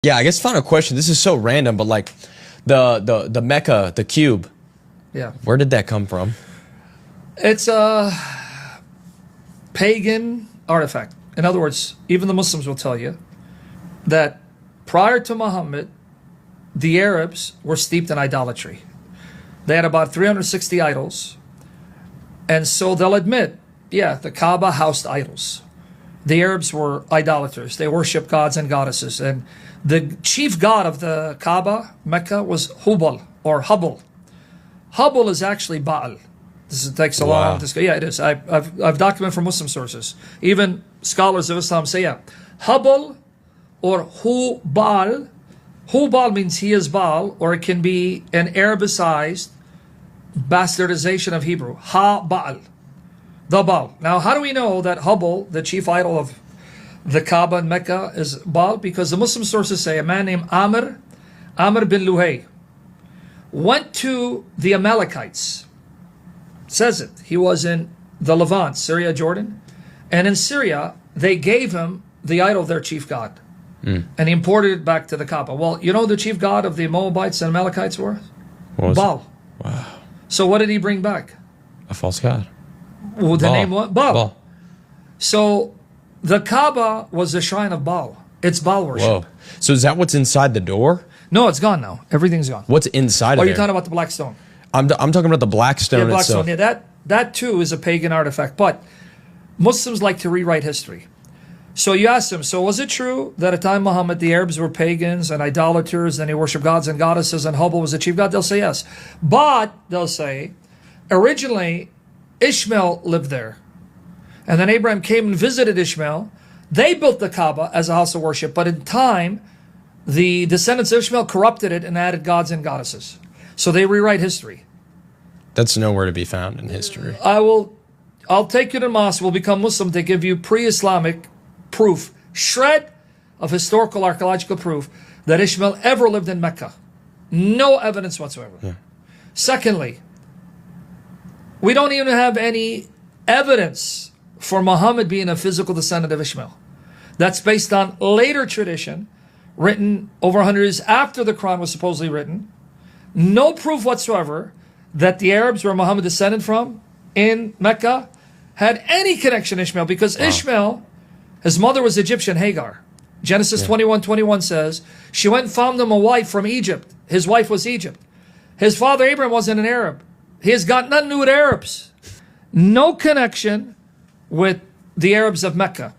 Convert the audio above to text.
Yeah, I guess final question. This is so random, but like the Mecca, the cube. Yeah. Where did that come from? It's a pagan artifact. In other words, even the Muslims will tell you that prior to Muhammad, the Arabs were steeped in idolatry. They had about 360 idols. And so they'll admit, yeah, the Kaaba housed idols. The Arabs were idolaters. They worshiped gods and goddesses. And the chief god of the Kaaba, Mecca, was Hubal or Hubal. Hubal is actually Baal. This takes a long discussion. Yeah, it is. I've documented from Muslim sources. Even scholars of Islam say, yeah, Hubal or Hubal. Hubal means he is Baal, or it can be an Arabicized bastardization of Hebrew. Ha-Baal. The Baal. Now, how do we know that Hubal, the chief idol of the Kaaba in Mecca, is Baal? Because the Muslim sources say a man named Amr bin Luhay, went to the Amalekites. Says it. He was in the Levant, Syria, Jordan. And in Syria, they gave him the idol of their chief god. And he imported it back to the Kaaba. Well, you know the chief god of the Moabites and Amalekites were? Baal. Wow. So what did he bring back? A false god. Well, the name was Baal. So the Kaaba was the shrine of Baal. It's Baal worship. Whoa. So is that what's inside the door? No, it's gone now. Everything's gone. What's inside of it? it? Are you talking about the black stone? I'm talking about the black stone black itself. Stone. Yeah, that too is a pagan artifact. But Muslims like to rewrite history. So you ask them, so was it true that at time Muhammad, the Arabs were pagans and idolaters and they worshiped gods and goddesses and Hubal was the chief god? They'll say yes. But, they'll say, originally Ishmael lived there. And then Abraham came and visited Ishmael. They built the Kaaba as a house of worship. But in time, the descendants of Ishmael corrupted it and added gods and goddesses. So they rewrite history. That's nowhere to be found in history. I'll take you to mosque. We'll become Muslim to give you pre-Islamic proof, shred of historical archaeological proof that Ishmael ever lived in Mecca. No evidence whatsoever. Yeah. Secondly, we don't even have any evidence for Muhammad being a physical descendant of Ishmael. That's based on later tradition, written over 100 years after the Quran was supposedly written. No proof whatsoever that the Arabs where Muhammad descended from in Mecca had any connection to Ishmael, because Ishmael, his mother was Egyptian, Hagar. Genesis 21:21 says, she went and found him a wife from Egypt. His wife was Egypt. His father Abraham wasn't an Arab. He has got nothing to do with Arabs. No connection with the Arabs of Mecca.